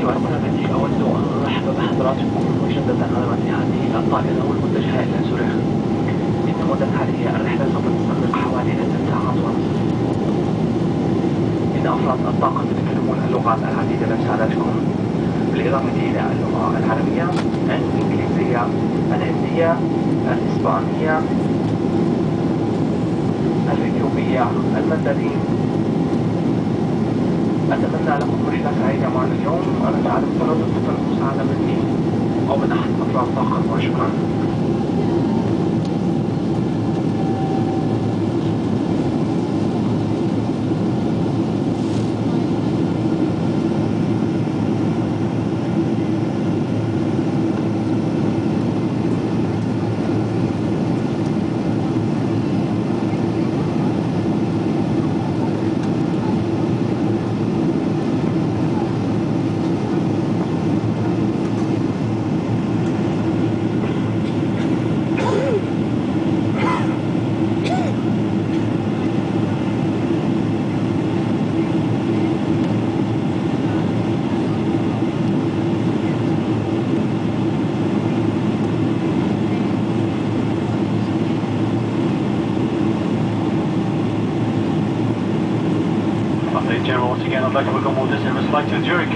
أيها المتابعين، أود أن أرحب بحضراتكم مجددا على متن هذه الطائرة والمتجهة إلى زورخ. إن مدة هذه الرحلة سوف تستغرق حوالي 6 ساعات ونصف. إن أفراد الطاقم يتكلمون اللغات العديدة لمساعدتكم، بالإضافة إلى اللغة العربية، الإنجليزية، الهندية، الإسبانية، الإثيوبية، المندرين. أتمنى لكم رحلة سعيدة معنا اليوم. أنا أعلم فلو تطلب مساعدة مني أو من أحد أفراد الطاقم، وشكرا. General, once again, I'd like to welcome all this service flight to Zurich.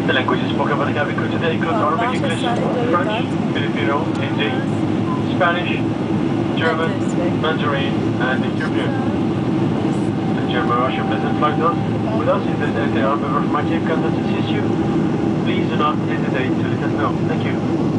The languages spoken by the cabin crew today include Arabic, English, French, Filipino, Hindi, Spanish, German, Mandarin, and Ethiopian. The German Russian pleasant flight with us. If there's anything our member of my team can assist you, please do not hesitate to let us know. Thank you.